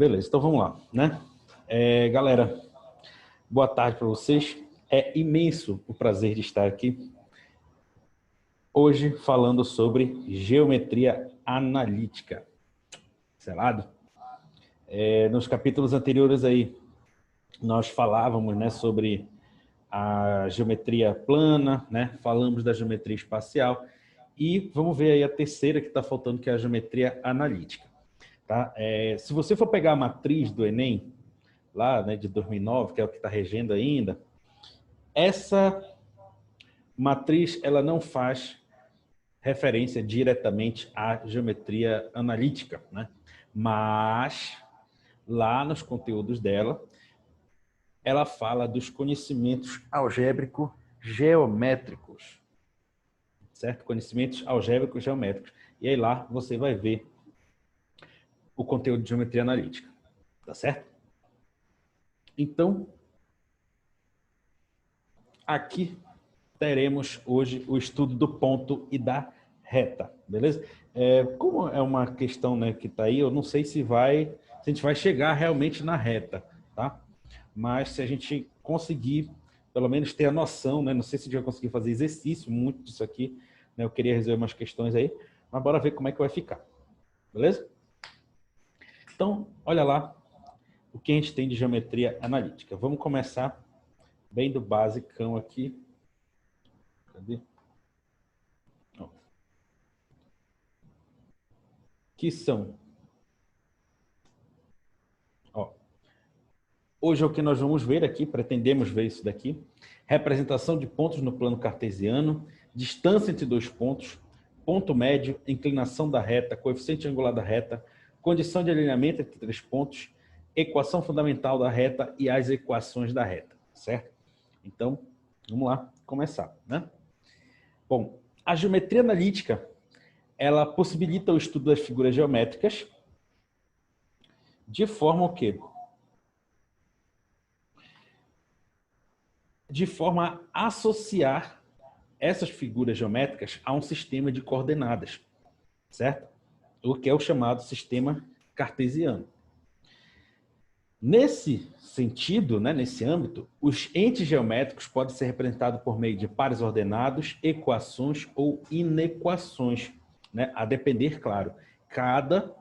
Beleza, então vamos lá, né? Galera, boa tarde para vocês. É imenso o prazer de estar aqui hoje falando sobre geometria analítica. Selado? Nos capítulos anteriores aí, nós falávamos, né, sobre a geometria plana, né? Falamos da geometria espacial e vamos ver aí a terceira que está faltando, que é a geometria analítica. Tá? Se você for pegar a matriz do Enem, lá, né, de 2009, que é o que está regendo ainda, essa matriz ela não faz referência diretamente à geometria analítica, né? Mas lá nos conteúdos dela, ela fala dos conhecimentos algébrico-geométricos, certo? Conhecimentos algébricos geométricos. E aí lá você vai ver o conteúdo de geometria analítica, tá certo? Então, aqui teremos hoje o estudo do ponto e da reta, beleza? Como é uma questão, né, que está aí, eu não sei se a gente vai chegar realmente na reta, tá? Mas se a gente conseguir, pelo menos ter a noção, né, não sei se a gente vai conseguir fazer exercício muito disso aqui, né, eu queria resolver umas questões aí, mas bora ver como é que vai ficar, beleza? Então, olha lá o que a gente tem de geometria analítica. Vamos começar bem do basicão aqui. Cadê? Que são, hoje é o que nós vamos ver aqui, pretendemos ver isso daqui, representação de pontos no plano cartesiano, distância entre dois pontos, ponto médio, inclinação da reta, coeficiente angular da reta, condição de alinhamento entre três pontos, equação fundamental da reta e as equações da reta, certo? Então, vamos lá começar, né? Bom, a geometria analítica, ela possibilita o estudo das figuras geométricas de forma o quê? De forma a associar essas figuras geométricas a um sistema de coordenadas, certo? O que é o chamado sistema cartesiano. Nesse sentido, né, nesse âmbito, os entes geométricos podem ser representados por meio de pares ordenados, equações ou inequações, né, a depender, claro, cada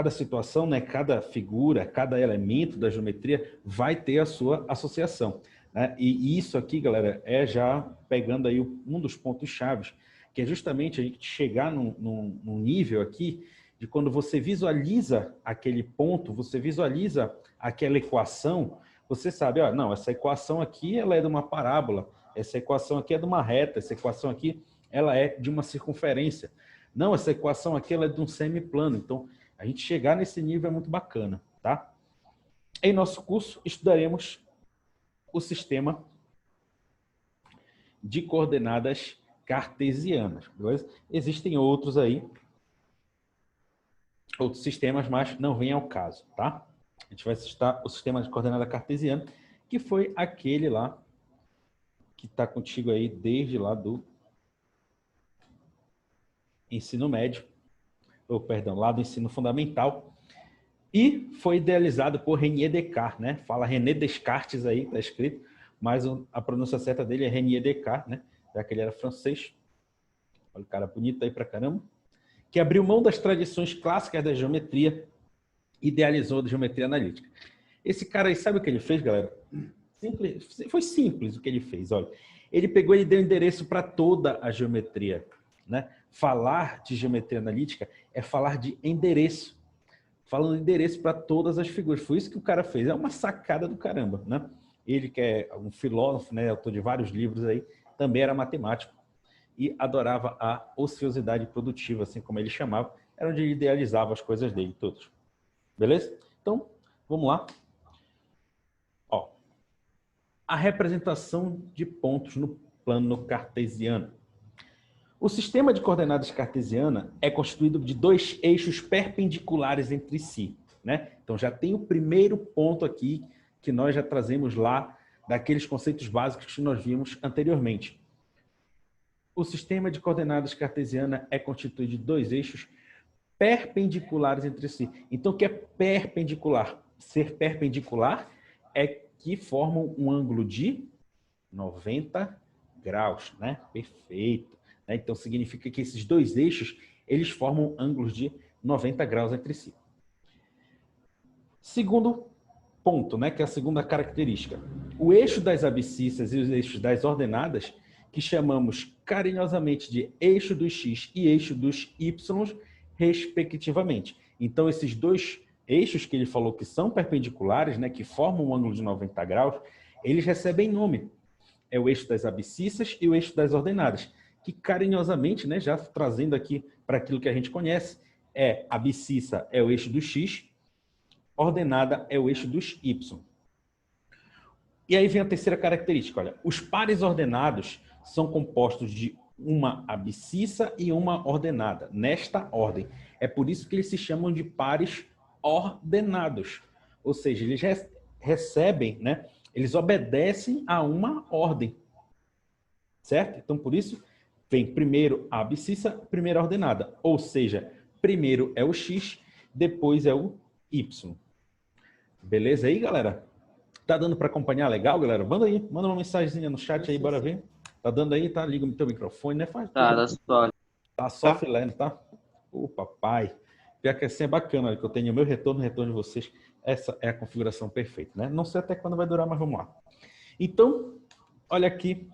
situação, né, cada figura, cada elemento da geometria vai ter a sua associação, né? E isso aqui, galera, é já pegando aí um dos pontos chaves, que é justamente a gente chegar num nível aqui de quando você visualiza aquele ponto, você visualiza aquela equação, você sabe, ó, não, essa equação aqui ela é de uma parábola, essa equação aqui é de uma reta, essa equação aqui ela é de uma circunferência. Não, essa equação aqui ela é de um semiplano. Então, a gente chegar nesse nível é muito bacana, tá? Em nosso curso, estudaremos o sistema de coordenadas cartesianas, beleza? Existem outros aí, outros sistemas, mas não vem ao caso, tá? A gente vai estudar o sistema de coordenada cartesiana, que foi aquele lá que está contigo aí desde lá do ensino médio, ou perdão, lá do ensino fundamental, e foi idealizado por René Descartes, né? Fala René Descartes aí, tá escrito, mas a pronúncia certa dele é René Descartes, né? Já que ele era francês. Olha o cara bonito aí pra caramba. Que abriu mão das tradições clássicas da geometria, idealizou a geometria analítica. Esse cara aí, sabe o que ele fez, galera? Foi simples o que ele fez, olha. Ele pegou e deu endereço para toda a geometria, né? Falar de geometria analítica é falar de endereço. Falando de endereço para todas as figuras. Foi isso que o cara fez. É uma sacada do caramba, né? Ele, que é um filósofo, né, autor de vários livros aí, também era matemático e adorava a ociosidade produtiva, assim como ele chamava, era onde ele idealizava as coisas dele, todos. Beleza? Então, vamos lá. Ó, a representação de pontos no plano cartesiano. O sistema de coordenadas cartesiana é constituído de dois eixos perpendiculares entre si, né? Então já tem o primeiro ponto aqui que nós já trazemos lá daqueles conceitos básicos que nós vimos anteriormente. O sistema de coordenadas cartesiana é constituído de dois eixos perpendiculares entre si. Então, o que é perpendicular? Ser perpendicular é que formam um ângulo de 90 graus, né? Perfeito. Então, significa que esses dois eixos, eles formam ângulos de 90 graus entre si. Segundo ponto, né, que é a segunda característica. O eixo das abscissas e os eixos das ordenadas, que chamamos carinhosamente de eixo dos x e eixo dos y, respectivamente. Então, esses dois eixos que ele falou que são perpendiculares, né, que formam um ângulo de 90 graus, eles recebem nome. É o eixo das abscissas e o eixo das ordenadas, que carinhosamente, né, já trazendo aqui para aquilo que a gente conhece, abscissa é o eixo do x, ordenada é o eixo dos y. E aí vem a terceira característica, olha, os pares ordenados são compostos de uma abscissa e uma ordenada, nesta ordem. É por isso que eles se chamam de pares ordenados. Ou seja, eles recebem, né, eles obedecem a uma ordem. Certo? Então, por isso, vem primeiro a abscissa, primeiro a ordenada. Ou seja, primeiro é o x, depois é o y. Beleza aí, galera? Tá dando para acompanhar legal, galera? Manda aí, manda uma mensagenzinha no chat aí, bora ver. Tá dando aí, tá? Liga o teu microfone, né? Faz tudo. Tá só filando, tá? Ô, papai. Pior que assim é bacana, que eu tenho o meu retorno, o retorno de vocês. Essa é a configuração perfeita, né? Não sei até quando vai durar, mas vamos lá. Então, olha aqui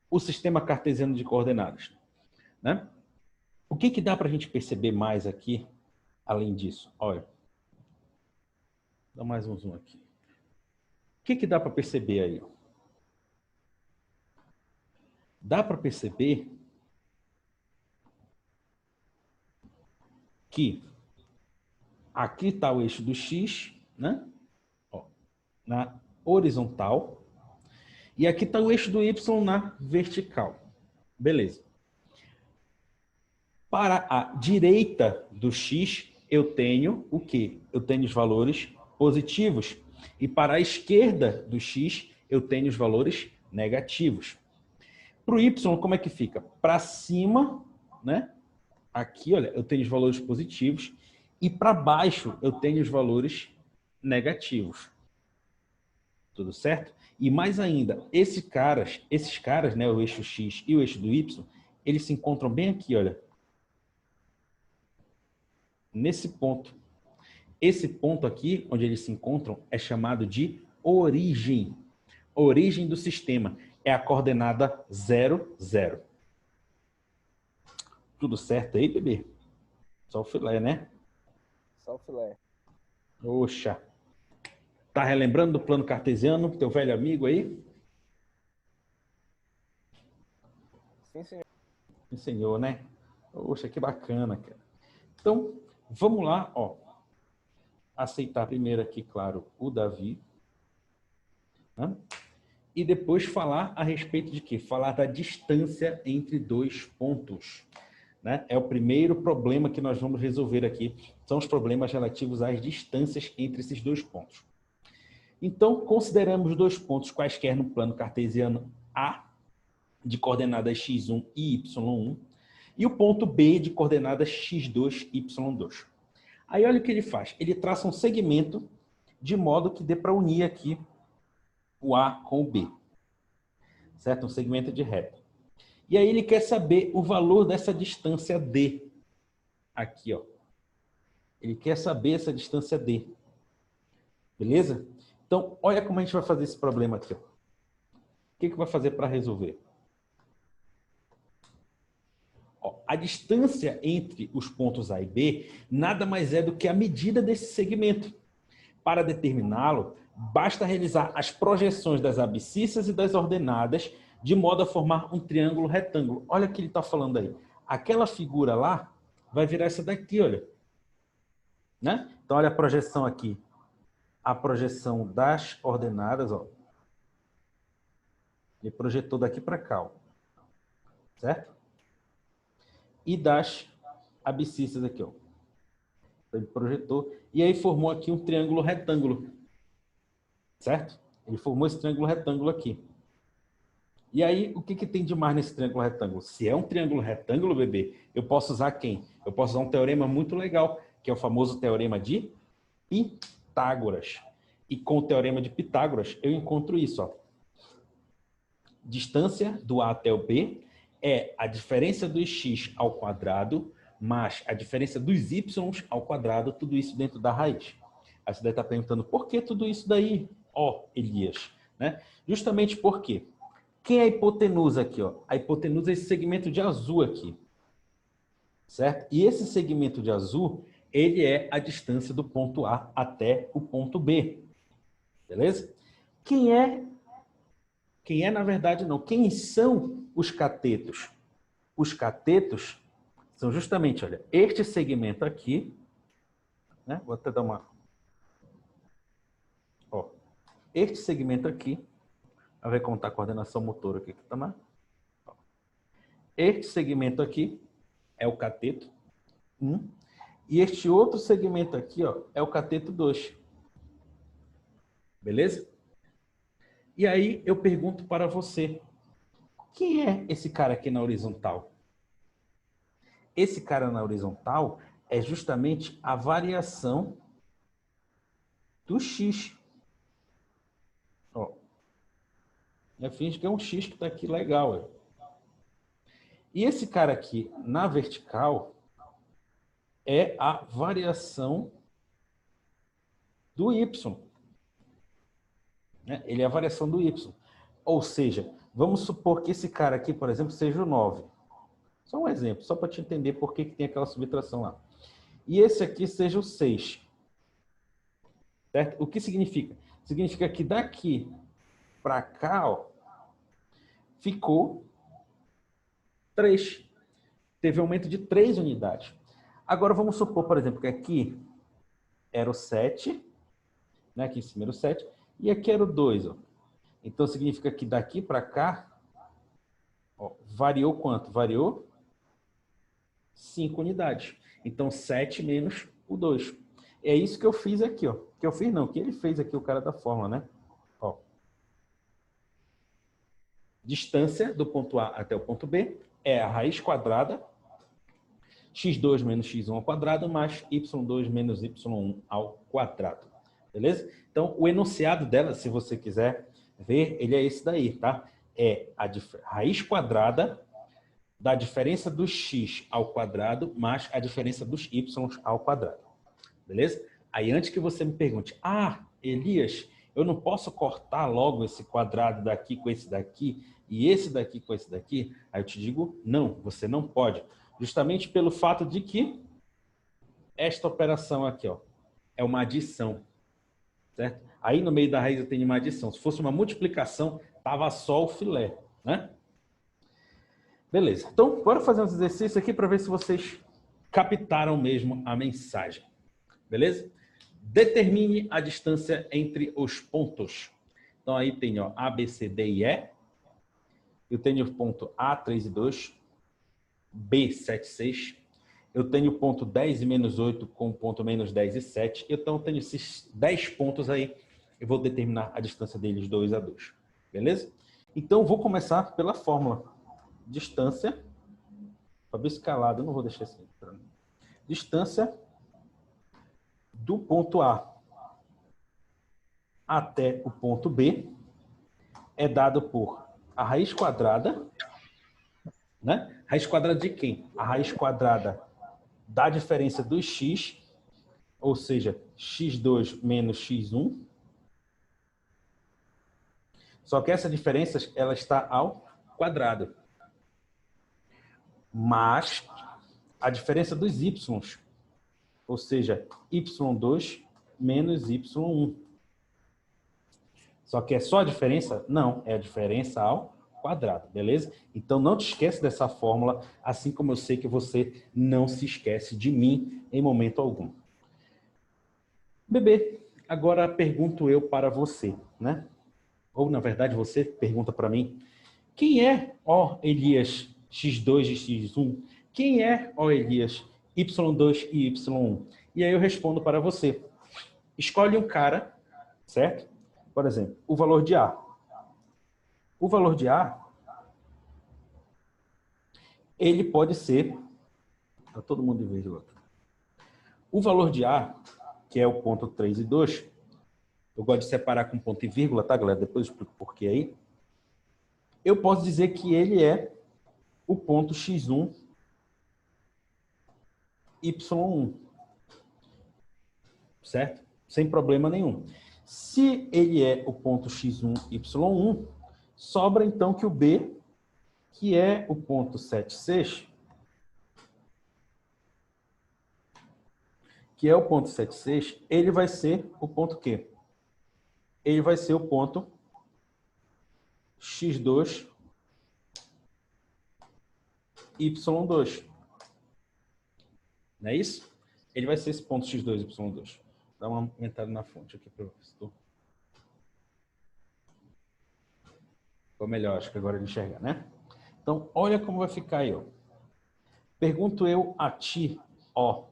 o sistema cartesiano de coordenadas, né? O que dá para a gente perceber mais aqui, além disso? Olha, dá mais um zoom aqui. O que dá para perceber aí? Dá para perceber que aqui está o eixo do x, né? Ó, na horizontal. E aqui está o eixo do y na vertical. Beleza. Para a direita do x, eu tenho o quê? Eu tenho os valores positivos. E para a esquerda do x, eu tenho os valores negativos. Para o y, como é que fica? Para cima, né? Aqui, olha, eu tenho os valores positivos. E para baixo, eu tenho os valores negativos. Tudo certo? E mais ainda, esses caras, né, o eixo x e o eixo do y, eles se encontram bem aqui, olha. Nesse ponto. Esse ponto aqui, onde eles se encontram, é chamado de origem. Origem do sistema. É a coordenada 0, 0. Tudo certo aí, bebê? Só o filé, né? Só o filé. Oxa. Tá relembrando do plano cartesiano, teu velho amigo aí? Sim, senhor. Ensinou, né? Oxa, que bacana, cara. Então, vamos lá, ó. Aceitar primeiro aqui, claro, o Davi. Né? E depois falar a respeito de quê? Falar da distância entre dois pontos. Né? É o primeiro problema que nós vamos resolver aqui. São os problemas relativos às distâncias entre esses dois pontos. Então, consideramos dois pontos quaisquer no plano cartesiano A, de coordenadas x1 e y1, e o ponto B, de coordenadas x2 e y2. Aí, olha o que ele faz. Ele traça um segmento de modo que dê para unir aqui o A com o B. Certo? Um segmento de reta. E aí ele quer saber o valor dessa distância D. Aqui, ó. Ele quer saber essa distância D. Beleza? Então, olha como a gente vai fazer esse problema aqui. Ó. O que vai fazer para resolver? Ó, a distância entre os pontos A e B nada mais é do que a medida desse segmento. Para determiná-lo, basta realizar as projeções das abscissas e das ordenadas de modo a formar um triângulo retângulo. Olha o que ele está falando aí. Aquela figura lá vai virar essa daqui, olha. Né? Então, olha a projeção aqui. A projeção das ordenadas, ó. Ele projetou daqui para cá, ó. Certo? E das abscissas aqui, ó. Então, ele projetou. E aí formou aqui um triângulo retângulo. Certo? Ele formou esse triângulo retângulo aqui. E aí, o que tem de mais nesse triângulo retângulo? Se é um triângulo retângulo, bebê, eu posso usar quem? Eu posso usar um teorema muito legal, que é o famoso teorema de Pitágoras. E com o teorema de Pitágoras, eu encontro isso, ó. Distância do A até o B é a diferença dos x ao quadrado mais a diferença dos y ao quadrado, tudo isso dentro da raiz. Aí você deve estar perguntando, por que tudo isso daí, ó, Elias? Né? Justamente porque, quem é a hipotenusa aqui? Ó? A hipotenusa é esse segmento de azul aqui, certo? E esse segmento de azul, ele é a distância do ponto A até o ponto B, beleza? Quem é, na verdade, não. Quem são os catetos? Os catetos são justamente, olha, este segmento aqui, né? Vou até dar uma... Ó, este segmento aqui, a ver como está a coordenação motora aqui, tá mais? Este segmento aqui é o cateto 1, e este outro segmento aqui, ó, é o cateto 2. Beleza? E aí eu pergunto para você, quem é esse cara aqui na horizontal? Esse cara na horizontal é justamente a variação do x. Ó, eu finge que é um x que está aqui legal. Ó. E esse cara aqui na vertical é a variação do y. Né? Ele é a variação do y. Ou seja, vamos supor que esse cara aqui, por exemplo, seja o 9. Só um exemplo, só para te entender por que tem aquela subtração lá. E esse aqui seja o 6. Certo? O que significa? Significa que daqui para cá, ó, ficou 3. Teve aumento de 3 unidades. Agora vamos supor, por exemplo, que aqui era o 7, né? Aqui em cima era o 7, e aqui era o 2. Ó. Então significa que daqui para cá, ó, variou quanto? Variou 5 unidades. Então 7 menos o 2. É isso que eu fiz aqui, ó. Que eu fiz não, que ele fez aqui, o cara da fórmula, né? Ó. Distância do ponto A até o ponto B é a raiz quadrada x2 menos x1 ao quadrado mais y2 menos y1 ao quadrado. Beleza? Então, o enunciado dela, se você quiser ver, ele é esse daí, tá? É a raiz quadrada da diferença do x ao quadrado mais a diferença dos y ao quadrado. Beleza? Aí, antes que você me pergunte, Elias, eu não posso cortar logo esse quadrado daqui com esse daqui e esse daqui com esse daqui? Aí eu te digo, não, você não pode. Justamente pelo fato de que esta operação aqui, ó, é uma adição, certo? Aí no meio da raiz eu tenho uma adição. Se fosse uma multiplicação, tava só o filé, né? Beleza. Então, bora fazer uns exercícios aqui para ver se vocês captaram mesmo a mensagem. Beleza? Determine a distância entre os pontos. Então, aí tem, ó, A, B, C, D e E. Eu tenho o ponto A, 3 e 2. B, 7, 6. Eu tenho o ponto 10 e menos 8 com o ponto menos 10 e 7. Então, eu tenho esses 10 pontos aí. Eu vou determinar a distância deles 2 a 2. Beleza? Então, vou começar pela fórmula. Distância. Fabio escalado, eu não vou deixar assim. Distância do ponto A até o ponto B é dado por a raiz quadrada, né? Raiz quadrada de quem? A raiz quadrada da diferença do x, ou seja, x2 menos x1. Só que essa diferença ela está ao quadrado. Mas a diferença dos y, ou seja, y2 menos y1. Só que é só a diferença? Não, é a diferença ao quadrado, beleza? Então não te esquece dessa fórmula, assim como eu sei que você não se esquece de mim em momento algum. Bebê, agora pergunto eu para você, né? Ou na verdade você pergunta para mim, quem é, ó Elias, x2 e x1? Quem é, ó Elias, y2 e y1? E aí eu respondo para você. Escolhe um cara, certo? Por exemplo, o valor de A. O valor de A, ele pode ser Está todo mundo em vírgula. O valor de A, que é o ponto 3 e 2, eu gosto de separar com ponto e vírgula, tá, galera? Depois eu explico por que aí. Eu posso dizer que ele é o ponto x1, y1. Certo? Sem problema nenhum. Se ele é o ponto x1, y1, sobra então que o B, que é o ponto 7, 6, que é o ponto 7, 6, ele vai ser o ponto quê? Ele vai ser o ponto x2, y2. Não é isso? Ele vai ser esse ponto x2, y2. Dá uma aumentada na fonte aqui para o ficou melhor, acho que agora ele enxerga, né? Então, olha como vai ficar aí, ó. Pergunto eu a ti, ó.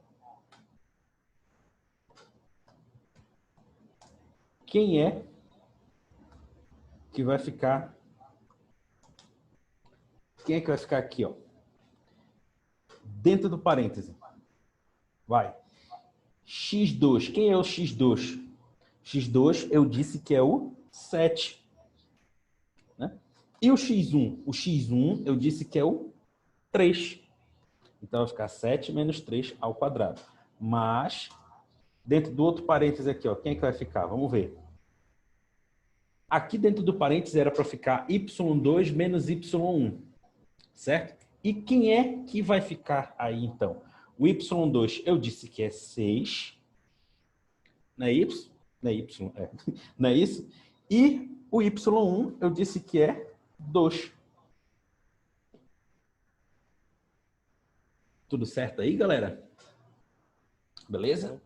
Quem é que vai ficar... Quem é que vai ficar aqui, ó? Dentro do parêntese. Vai. x2. Quem é o x2? x2, eu disse que é o 7. Né? E o x1? O x1, eu disse que é o 3. Então, vai ficar 7 menos 3 ao quadrado. Mas, dentro do outro parêntese aqui, ó, quem é que vai ficar? Vamos ver. Aqui dentro do parêntese era para ficar y2 menos y1. Certo? E quem é que vai ficar aí, então? O y2, eu disse que é 6. Não é y? Não é y, é. Não é isso? E o y1, eu disse que é 2. Tudo certo aí, galera? Beleza?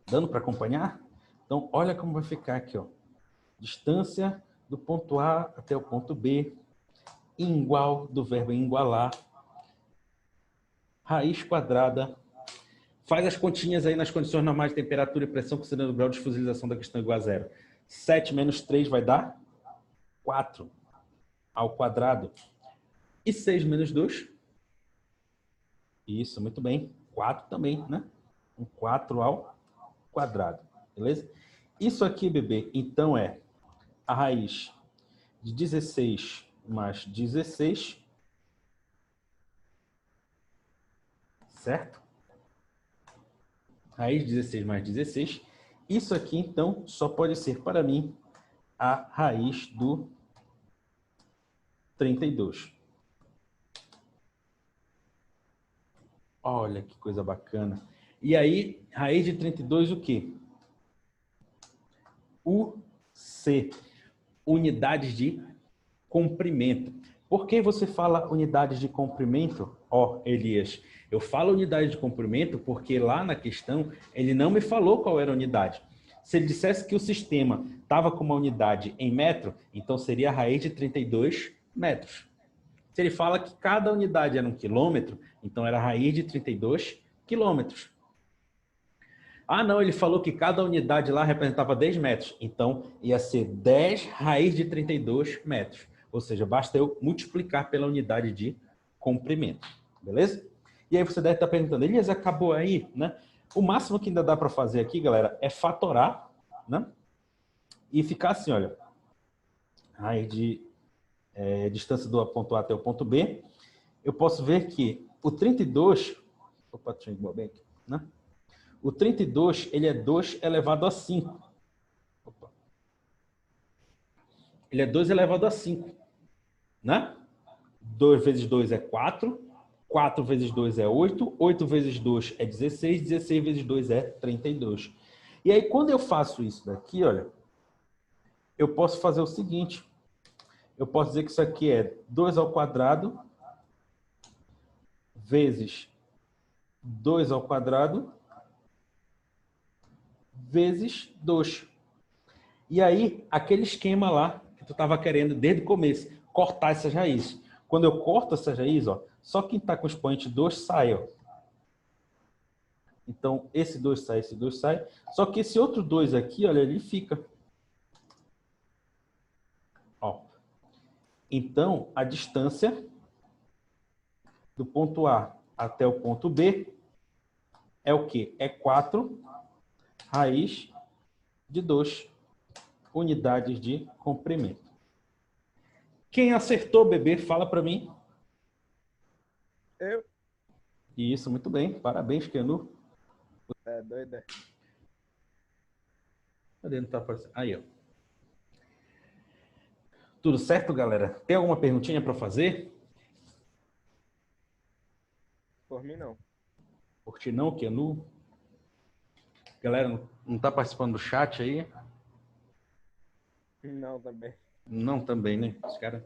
Dando para acompanhar? Então, olha como vai ficar aqui, ó. Distância do ponto A até o ponto B, igual do verbo igualar, raiz quadrada. Faz as continhas aí nas condições normais de temperatura e pressão, considerando o grau de fusilização da questão igual a 0. 7 menos 3 vai dar 4 ao quadrado. E 6 menos 2? Isso, muito bem. 4 também, né? 4 ao quadrado. Beleza? Isso aqui, bebê, então é a raiz de 16 mais 16. Certo? Raiz de 16 mais 16. Isso aqui, então, só pode ser para mim a raiz do 32. Olha que coisa bacana. E aí, raiz de 32 o quê? UC. Unidades de comprimento. Por que você fala unidades de comprimento? Ó, Elias, eu falo unidade de comprimento porque lá na questão ele não me falou qual era a unidade. Se ele dissesse que o sistema estava com uma unidade em metro, então seria a raiz de 32 metros. Se ele fala que cada unidade era 1 quilômetro, então era a raiz de 32 quilômetros. Ah, não, ele falou que cada unidade lá representava 10 metros. Então, ia ser 10 raiz de 32 metros. Ou seja, basta eu multiplicar pela unidade de comprimento. Beleza? E aí você deve estar perguntando, Elias, acabou aí, né? O máximo que ainda dá para fazer aqui, galera, é fatorar, né? E ficar assim, olha. Raiz de distância do ponto A até o ponto B. Eu posso ver que o 32... Opa, deixa eu ir bem aqui, né? O 32, ele é 2 elevado a 5. Opa. Ele é 2 elevado a 5. Né? 2 vezes 2 é 4. 4 vezes 2 é 8. 8 vezes 2 é 16. 16 vezes 2 é 32. E aí, quando eu faço isso daqui, olha, eu posso fazer o seguinte. Eu posso dizer que isso aqui é 2 ao quadrado vezes 2 ao quadrado vezes 2. E aí, aquele esquema lá que tu estava querendo desde o começo, cortar essas raízes. Quando eu corto essas raízes, ó, só quem está com o expoente 2 sai. Ó. Então, esse 2 sai, esse 2 sai. Só que esse outro 2 aqui, olha, ele fica. Ó. Então, a distância do ponto A até o ponto B é o quê? É 4 raiz de 2 unidades de comprimento. Quem acertou, bebê? Fala para mim. Eu? Isso, muito bem. Parabéns, Kenu. É doida. Cadê? Não tá aparecendo. Aí, ó. Tudo certo, galera? Tem alguma perguntinha para fazer? Por mim, não. Por ti não, Kenu? Galera, não tá participando do chat aí? Não, também. Não, também, né? Os caras...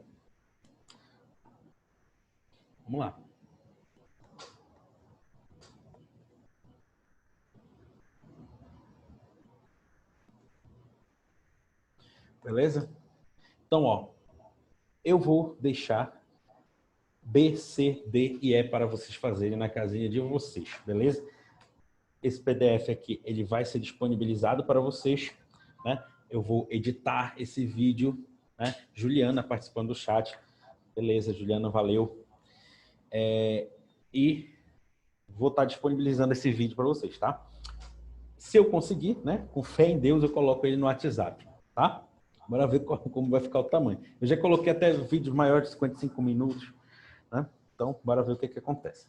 Vamos lá. Beleza? Então, ó, eu vou deixar B, C, D e E para vocês fazerem na casinha de vocês, beleza? Esse PDF aqui, ele vai ser disponibilizado para vocês, né? Eu vou editar esse vídeo, né? Juliana participando do chat. Beleza, Juliana, valeu. E vou estar disponibilizando esse vídeo para vocês, tá? Se eu conseguir, né? Com fé em Deus, eu coloco ele no WhatsApp, tá? Bora ver como vai ficar o tamanho. Eu já coloquei até vídeos maiores de 55 minutos, né? Então, bora ver o que acontece.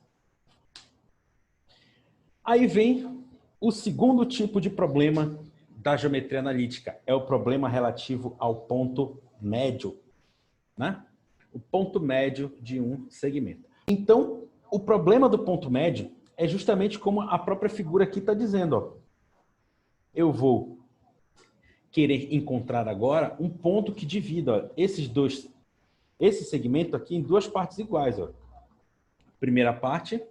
Aí vem o segundo tipo de problema da geometria analítica. É o problema relativo ao ponto médio, né? O ponto médio de um segmento. Então, o problema do ponto médio é justamente como a própria figura aqui está dizendo, ó. Eu vou querer encontrar agora um ponto que divida, ó, esse segmento aqui em duas partes iguais, ó. Primeira parte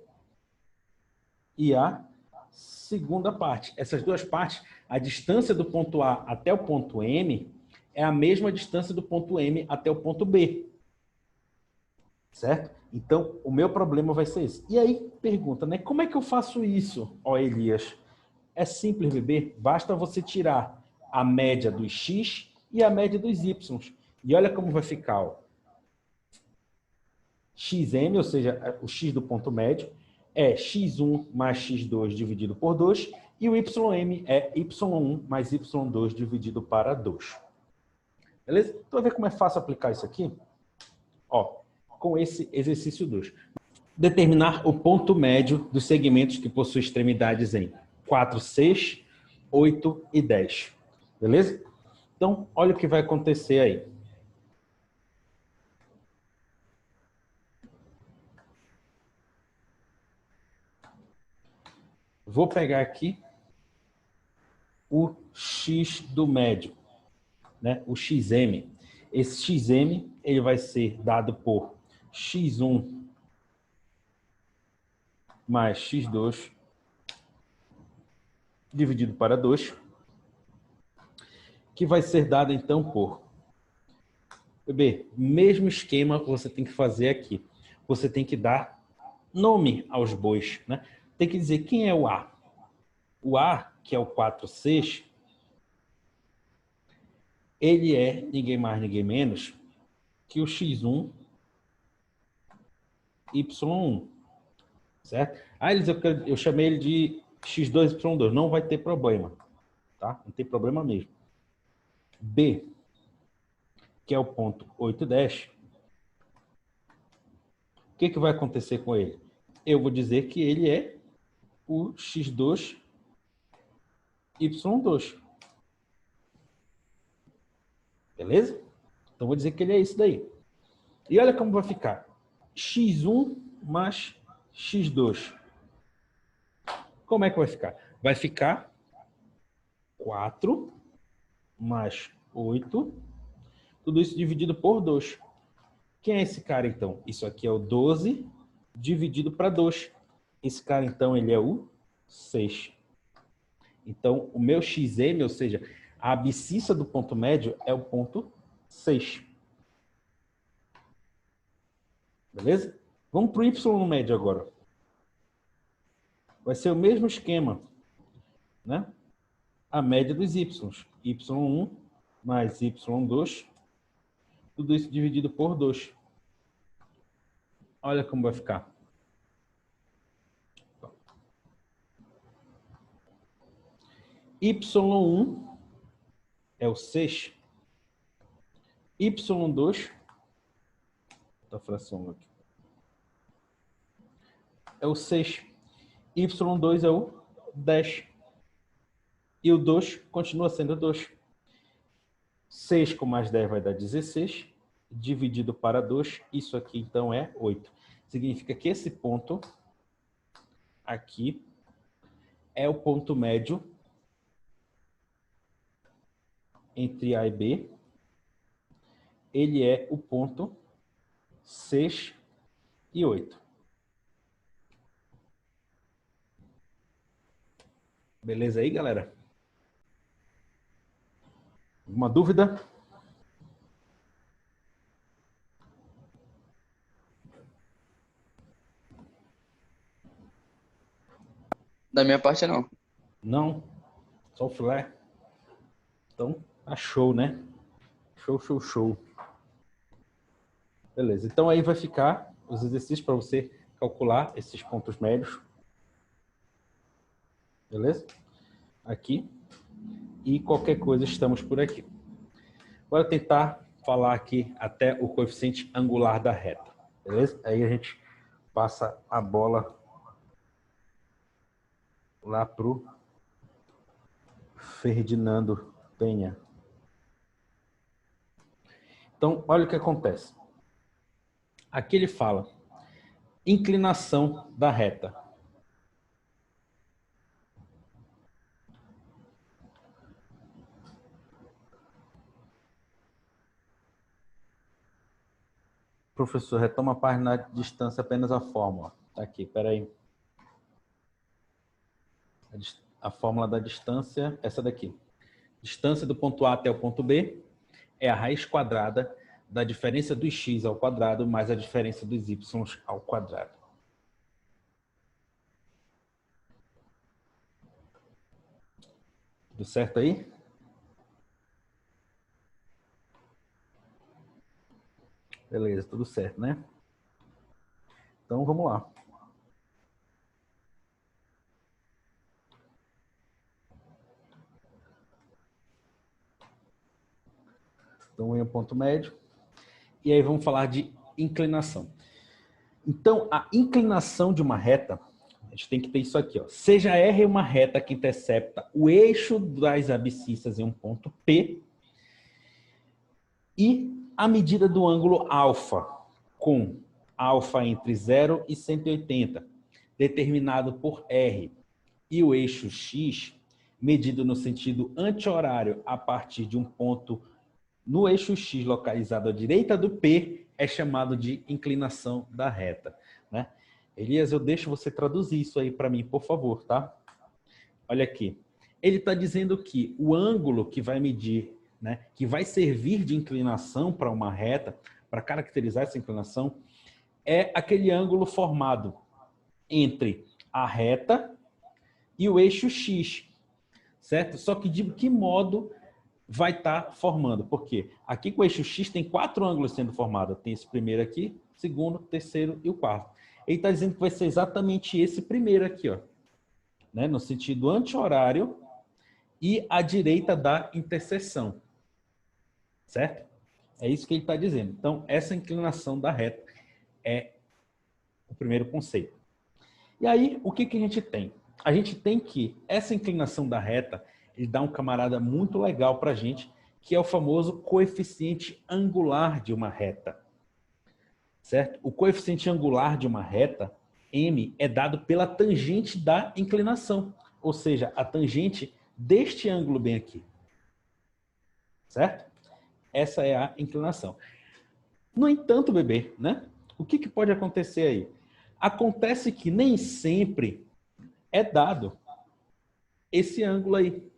e a segunda parte. Essas duas partes, a distância do ponto A até o ponto M é a mesma distância do ponto M até o ponto B. Certo? Então, o meu problema vai ser esse. E aí, pergunta, né? Como é que eu faço isso, ó Elias? É simples, bebê. Basta você tirar a média dos X e a média dos Y. E olha como vai ficar, ó. XM, ou seja, o X do ponto médio, é x1 mais x2 dividido por 2, e o ym é y1 mais y2 dividido para 2. Beleza? Então, ver como é fácil aplicar isso aqui? Ó, com esse exercício 2. Determinar o ponto médio dos segmentos que possuem extremidades em 4, 6, 8 e 10. Beleza? Então, olha o que vai acontecer aí. Vou pegar aqui o x do médio, né? O xm. Esse xm ele vai ser dado por x1 mais x2 dividido para 2, que vai ser dado então por... Bebê, mesmo esquema que você tem que fazer aqui. Você tem que dar nome aos bois, né? Tem que dizer quem é o A. O A, que é o 4, 6, ele é ninguém mais, ninguém menos que o x1, y1, certo? Ah, eu chamei ele de x2, y2. Não vai ter problema, tá? Não tem problema mesmo. B, que é o ponto 8, 10, o que vai acontecer com ele? Eu vou dizer que ele é o x2, y2. Beleza? Então, vou dizer que ele é isso daí. E olha como vai ficar. x1 mais x2. Como é que vai ficar? Vai ficar 4 mais 8, tudo isso dividido por 2. Quem é esse cara, então? Isso aqui é o 12 dividido para 2. Esse cara, então, ele é o 6. Então, o meu xm, ou seja, a abscissa do ponto médio é o ponto 6. Beleza? Vamos para o y no médio agora. Vai ser o mesmo esquema, né? A média dos y. y1 mais y2, tudo isso dividido por 2. Olha como vai ficar. Y1 é o 6. Y2, da fração aqui, é o 6. Y2 é o 10. E o 2 continua sendo 2. 6 com mais 10 vai dar 16. Dividido para 2, isso aqui então é 8. Significa que esse ponto aqui é o ponto médio entre A e B. Ele é o ponto 6 e 8. Beleza aí, galera? Alguma dúvida? Da minha parte, não. Não? Só o filé? Então, tá show, né? Show, show, show. Beleza. Então, aí vai ficar os exercícios para você calcular esses pontos médios. Beleza? Aqui. E qualquer coisa, estamos por aqui. Agora tentar falar aqui até o coeficiente angular da reta. Beleza? Aí a gente passa a bola lá pro Ferdinando Penha. Então, olha o que acontece. Aqui ele fala inclinação da reta. Professor, retoma a página de distância, apenas a fórmula. Tá aqui, espera aí. A fórmula da distância, essa daqui. Distância do ponto A até o ponto B é a raiz quadrada da diferença dos x ao quadrado mais a diferença dos y ao quadrado. Tudo certo aí? Beleza, tudo certo, né? Então, vamos lá. Então, é o ponto médio. E aí vamos falar de inclinação. Então, a inclinação de uma reta, a gente tem que ter isso aqui, ó. Seja R uma reta que intercepta o eixo das abscissas em um ponto P e a medida do ângulo alfa, com alfa entre 0 e 180, determinado por R, e o eixo X, medido no sentido anti-horário a partir de um ponto no eixo X localizado à direita do P, é chamado de inclinação da reta, né? Elias, eu deixo você traduzir isso aí para mim, por favor, tá? Olha aqui. Ele está dizendo que o ângulo que vai medir, né, que vai servir de inclinação para uma reta, para caracterizar essa inclinação, é aquele ângulo formado entre a reta e o eixo X, certo? Só que de que modo vai estar formando? Porque aqui com o eixo X tem 4 ângulos sendo formados. Tem esse primeiro aqui, segundo, terceiro e o quarto. Ele está dizendo que vai ser exatamente esse primeiro aqui, ó, né? No sentido anti-horário e à direita da interseção. Certo? É isso que ele está dizendo. Então, essa inclinação da reta é o primeiro conceito. E aí, o que que a gente tem? A gente tem que essa inclinação da reta, ele dá um camarada muito legal para a gente, que é o famoso coeficiente angular de uma reta. Certo? O coeficiente angular de uma reta, M, é dado pela tangente da inclinação. Ou seja, a tangente deste ângulo bem aqui. Certo? Essa é a inclinação. No entanto, bebê, né? O que pode acontecer aí? Acontece que nem sempre é dado esse ângulo aí,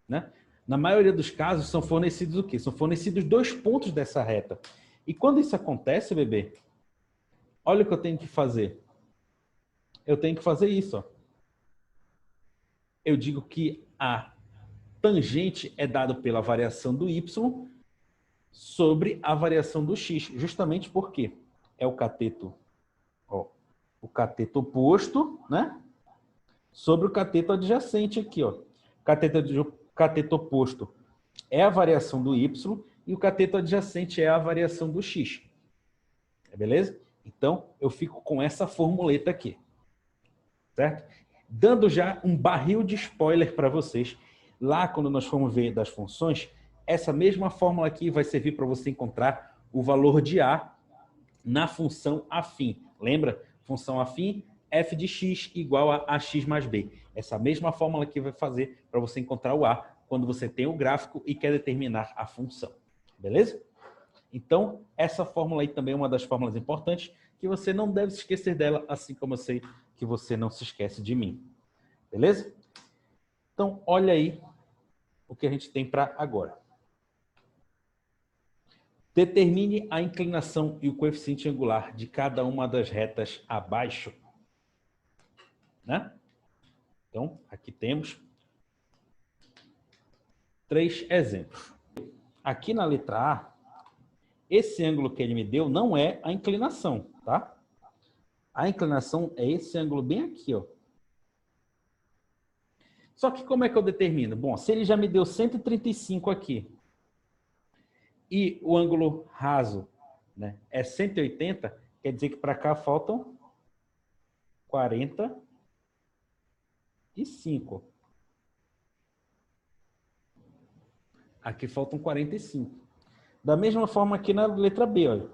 né? Na maioria dos casos são fornecidos o quê? São fornecidos 2 pontos dessa reta. E quando isso acontece, bebê, olha o que eu tenho que fazer. Eu tenho que fazer isso, ó. Eu digo que a tangente é dada pela variação do y sobre a variação do x, justamente porque é o cateto, ó, o cateto oposto, né? Sobre o cateto adjacente aqui, ó. cateto oposto é a variação do y e o cateto adjacente é a variação do x. Beleza? Então, eu fico com essa formuleta aqui. Certo? Dando já um barril de spoiler para vocês. Lá, quando nós formos ver das funções, essa mesma fórmula aqui vai servir para você encontrar o valor de A na função afim. Lembra? Função afim, f de x igual a ax mais b. Essa mesma fórmula aqui vai fazer para você encontrar o A quando você tem o gráfico e quer determinar a função. Beleza? Então, essa fórmula aí também é uma das fórmulas importantes que você não deve se esquecer dela, assim como eu sei que você não se esquece de mim. Beleza? Então, olha aí o que a gente tem para agora. Determine a inclinação e o coeficiente angular de cada uma das retas abaixo. Né? Então, aqui temos 3 exemplos. Aqui na letra A, esse ângulo que ele me deu não é a inclinação, tá? A inclinação é esse ângulo bem aqui, ó. Só que como é que eu determino? Bom, se ele já me deu 135 aqui e o ângulo raso, né, é 180, quer dizer que para cá faltam 45. Aqui faltam 45. Da mesma forma aqui na letra B, olha.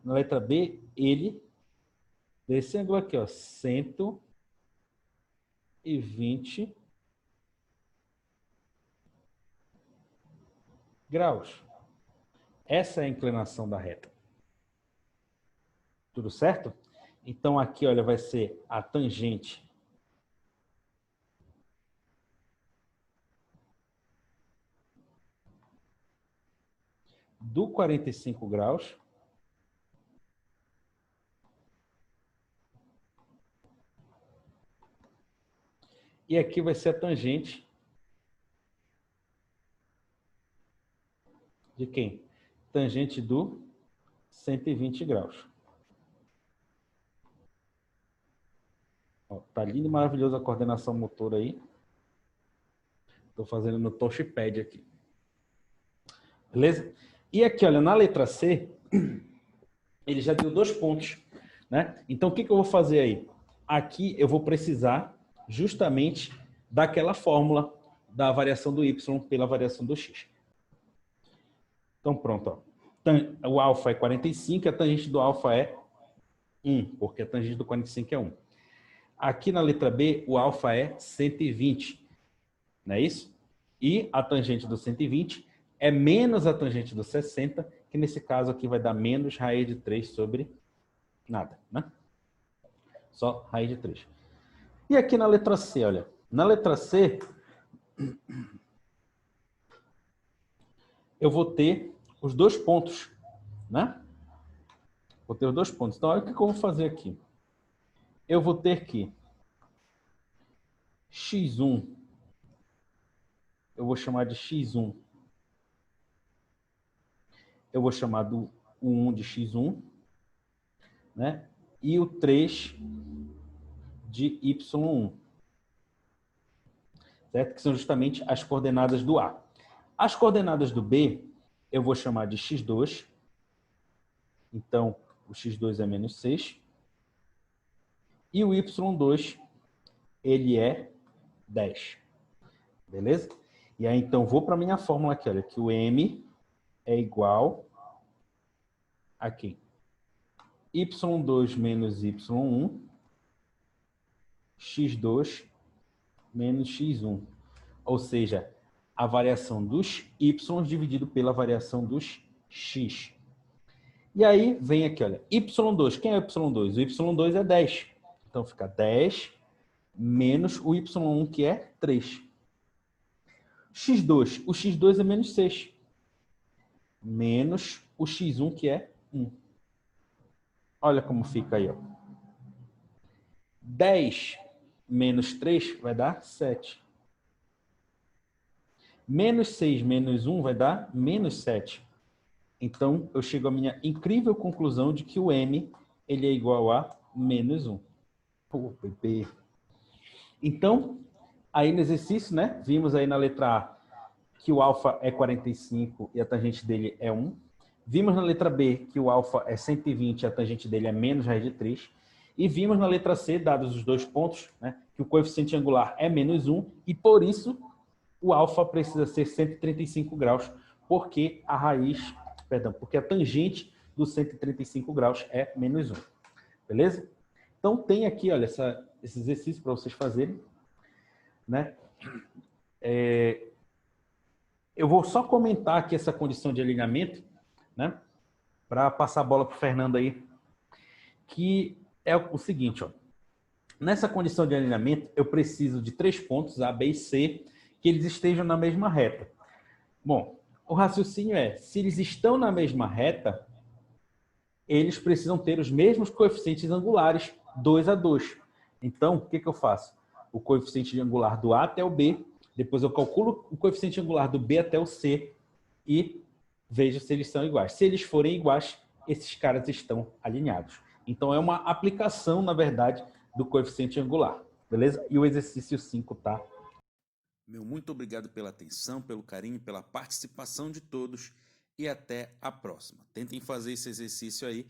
Na letra B, ele, desse ângulo aqui, ó, 120 graus. Essa é a inclinação da reta. Tudo certo? Então aqui, olha, vai ser a tangente do 45 graus e aqui vai ser a tangente de quem? Tangente do 120 graus. Ó, tá lindo e maravilhoso a coordenação motora aí. Estou fazendo no touchpad aqui. Beleza? E aqui, olha, na letra C, ele já deu 2 pontos, né? Então, o que eu vou fazer aí? Aqui eu vou precisar justamente daquela fórmula da variação do y pela variação do x. Então, pronto, ó. O alfa é 45, a tangente do alfa é 1, porque a tangente do 45 é 1. Aqui na letra B, o alfa é 120, não é isso? E a tangente do 120 é menos a tangente do 60, que nesse caso aqui vai dar menos raiz de 3 sobre nada, né? Só raiz de 3. E aqui na letra C, olha. Na letra C, eu vou ter os 2 pontos, né? Vou ter os 2 pontos. Então, olha o que eu vou fazer aqui. Eu vou ter que x1, eu vou chamar de x1. Eu vou chamar do 1 de x1, né? E o 3 de y1. Certo? Que são justamente as coordenadas do A. As coordenadas do B, eu vou chamar de x2. Então, o x2 é menos 6. E o y2, ele é 10. Beleza? E aí, então, vou para a minha fórmula aqui, olha, que o m é igual a quem? y2 menos y1, x2 menos x1. Ou seja, a variação dos y dividido pela variação dos x. E aí, vem aqui, olha, y2. Quem é o y2? O y2 é 10. Então, fica 10 menos o y1, que é 3. x2. O x2 é menos 6. Menos o x1, que é 1. Olha como fica aí, ó. 10 menos 3 vai dar 7. Menos 6 menos 1 vai dar menos 7. Então, eu chego à minha incrível conclusão de que o m ele é igual a menos 1. Pô, bebê. Então, Aí no exercício, né, vimos aí na letra A que o alfa é 45 e a tangente dele é 1. Vimos na letra B que o alfa é 120 e a tangente dele é menos raiz de 3. E vimos na letra C, dados os dois pontos, né, que o coeficiente angular é menos 1 e, por isso, o alfa precisa ser 135 graus, porque porque a tangente dos 135 graus é menos 1. Beleza? Então, tem aqui, olha, esse exercício para vocês fazerem, né? Eu vou só comentar aqui essa condição de alinhamento, né? Para passar a bola para o Fernando aí, que é o seguinte, ó. Nessa condição de alinhamento, eu preciso de 3 pontos, A, B e C, que eles estejam na mesma reta. Bom, o raciocínio é, se eles estão na mesma reta, eles precisam ter os mesmos coeficientes angulares, 2 a 2. Então, o que eu faço? O coeficiente angular do A até o B, depois eu calculo o coeficiente angular do B até o C e vejo se eles são iguais. Se eles forem iguais, esses caras estão alinhados. Então, é uma aplicação, na verdade, do coeficiente angular. Beleza? E o exercício 5 tá? Meu muito obrigado pela atenção, pelo carinho, pela participação de todos e até a próxima. Tentem fazer esse exercício aí